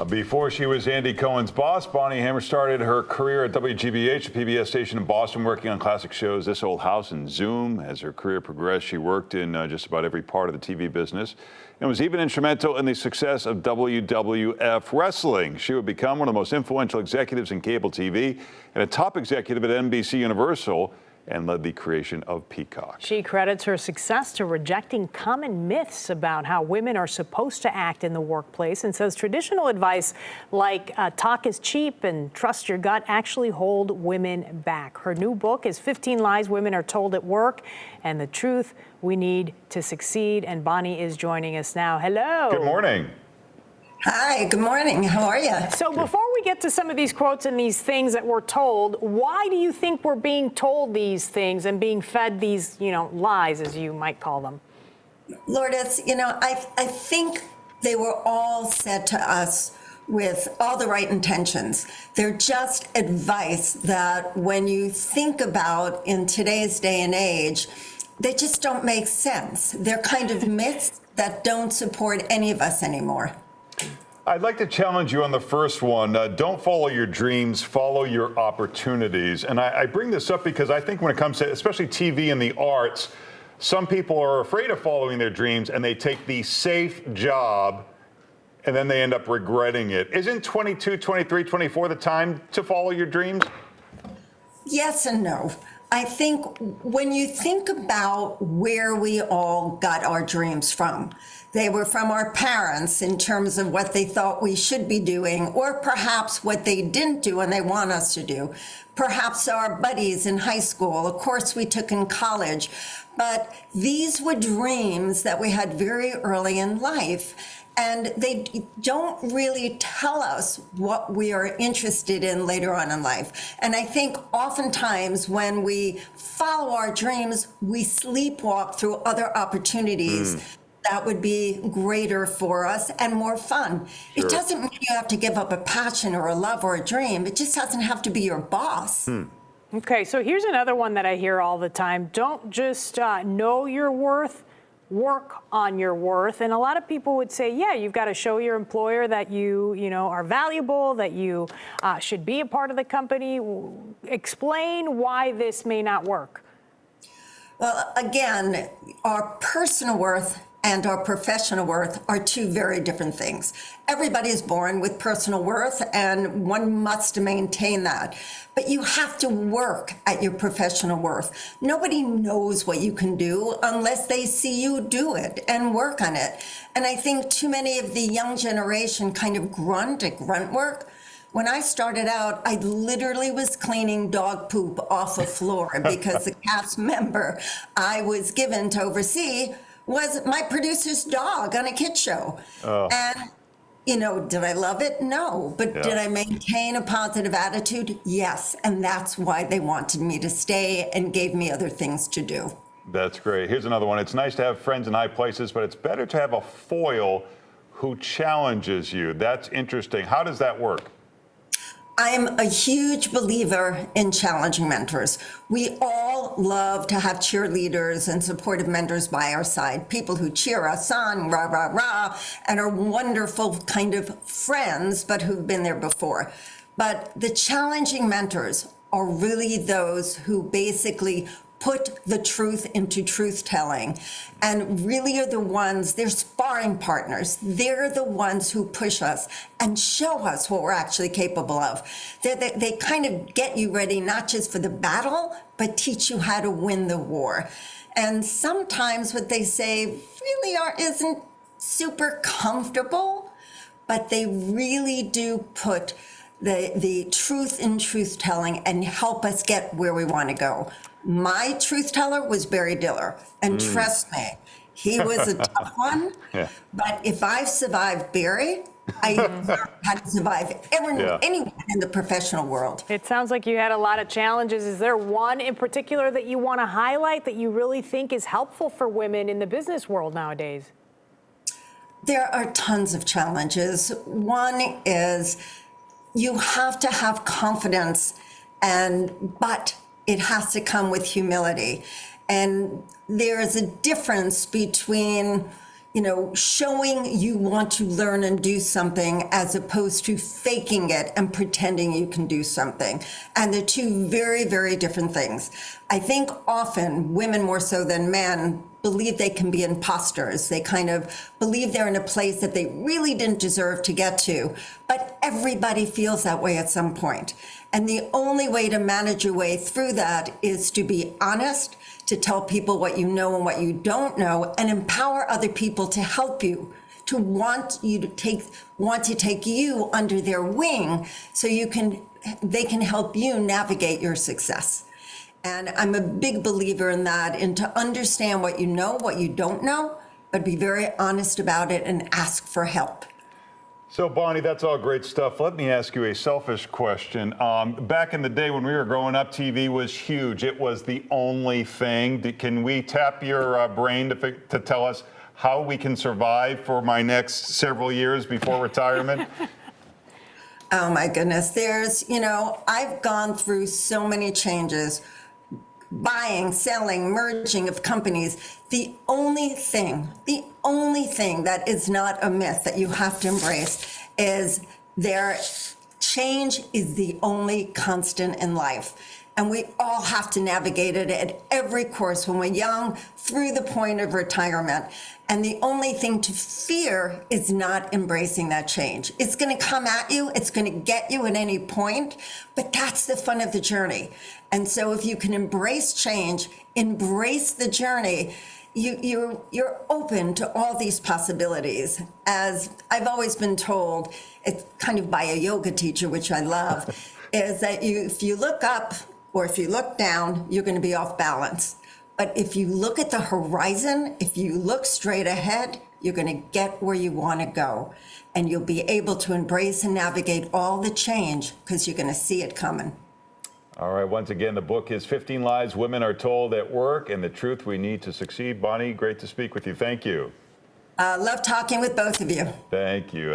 Before she was Andy Cohen's boss, Bonnie Hammer started her career at WGBH, a PBS station in Boston, working on classic shows This Old House and Zoom. As her career progressed, she worked in just about every part of the TV business and was even instrumental in the success of WWF Wrestling. She would become one of the most influential executives in cable TV and a top executive at NBC Universal, and led the creation of Peacock. She credits her success to rejecting common myths about how women are supposed to act in the workplace, and says traditional advice like talk is cheap and trust your gut actually hold women back. Her new book is 15 Lies Women Are Told at Work and the Truth We Need to Succeed. And Bonnie is joining us now. Hello. Good morning. Hi, good morning. How are you? So before we get to some of these quotes and these things that we're told, why do you think we're being told these things and being fed these, lies, as you might call them? Lourdes, I think they were all said to us with all the right intentions. They're just advice that when you think about in today's day and age, they just don't make sense. They're kind of myths that don't support any of us anymore. I'd like to challenge you on the first one. Don't follow your dreams, follow your opportunities. And I bring this up because I think when it comes to especially TV and the arts, some people are afraid of following their dreams and they take the safe job and then they end up regretting it. Isn't 22, 23, 24 the time to follow your dreams? Yes and no. I think when you think about where we all got our dreams from, they were from our parents in terms of what they thought we should be doing, or perhaps what they didn't do and they want us to do. Perhaps our buddies in high school, a course we took in college. But these were dreams that we had very early in life. And they don't really tell us what we are interested in later on in life. And I think oftentimes when we follow our dreams, we sleepwalk through other opportunities that would be greater for us and more fun. Sure. It doesn't mean you have to give up a passion or a love or a dream. It just doesn't have to be your boss. Okay, so here's another one that I hear all the time. Don't just know your worth. Work on your worth. And a lot of people would say, yeah, you've got to show your employer that you are valuable, that you should be a part of the company. Explain why this may not work. Well, again, our personal worth and our professional worth are two very different things. Everybody is born with personal worth and one must maintain that. But you have to work at your professional worth. Nobody knows what you can do unless they see you do it and work on it. And I think too many of the young generation kind of grunt work. When I started out, I literally was cleaning dog poop off a floor because the cast member I was given to oversee was my producer's dog on a kid show. And, did I love it? No. But did I maintain a positive attitude? Yes. And that's why they wanted me to stay and gave me other things to do. That's great. Here's another one. It's nice to have friends in high places, but it's better to have a foil who challenges you. That's interesting. How does that work? I'm a huge believer in challenging mentors. We all love to have cheerleaders and supportive mentors by our side, people who cheer us on, rah, rah, rah, and are wonderful kind of friends, but who've been there before. But the challenging mentors are really those who basically put the truth into truth-telling and really are the ones, they're sparring partners. They're the ones who push us and show us what we're actually capable of. They kind of get you ready, not just for the battle, but teach you how to win the war. And sometimes what they say really isn't super comfortable, but they really do put the truth in truth-telling and help us get where we want to go. My truth teller was Barry Diller, and trust me, he was a tough one. But if I've survived Barry, I learned how to survive anyone in the professional world. It sounds like you had a lot of challenges. Is there one in particular that you want to highlight that you really think is helpful for women in the business world nowadays? There are tons of challenges. One is you have to have confidence, but it has to come with humility. And there is a difference between, showing you want to learn and do something as opposed to faking it and pretending you can do something. And they're two very, very different things. I think often women more so than men believe they can be imposters. They kind of believe they're in a place that they really didn't deserve to get to. But everybody feels that way at some point. And the only way to manage your way through that is to be honest, to tell people what you know and what you don't know, and empower other people to help you, to want to take you under their wing so they can help you navigate your success. And I'm a big believer in that, and to understand what you know, what you don't know, but be very honest about it and ask for help. So, Bonnie, that's all great stuff. Let me ask you a selfish question. Back in the day when we were growing up, TV was huge. It was the only thing. Can we tap your brain to tell us how we can survive for my next several years before retirement? Oh, my goodness. I've gone through so many changes. Buying, selling, merging of companies. The only thing that is not a myth that you have to embrace is change is the only constant in life. And we all have to navigate it at every course when we're young through the point of retirement. And the only thing to fear is not embracing that change. It's going to come at you. It's going to get you at any point. But that's the fun of the journey. And so if you can embrace change, embrace the journey, you're open to all these possibilities. As I've always been told, it's kind of by a yoga teacher, which I love, is that if you look up or if you look down, you're going to be off balance. But if you look at the horizon, if you look straight ahead, you're going to get where you want to go. And you'll be able to embrace and navigate all the change because you're going to see it coming. All right, once again, the book is 15 Lies Women Are Told at Work and the Truth We Need to Succeed. Bonnie, great to speak with you. Thank you. Love talking with both of you. Thank you.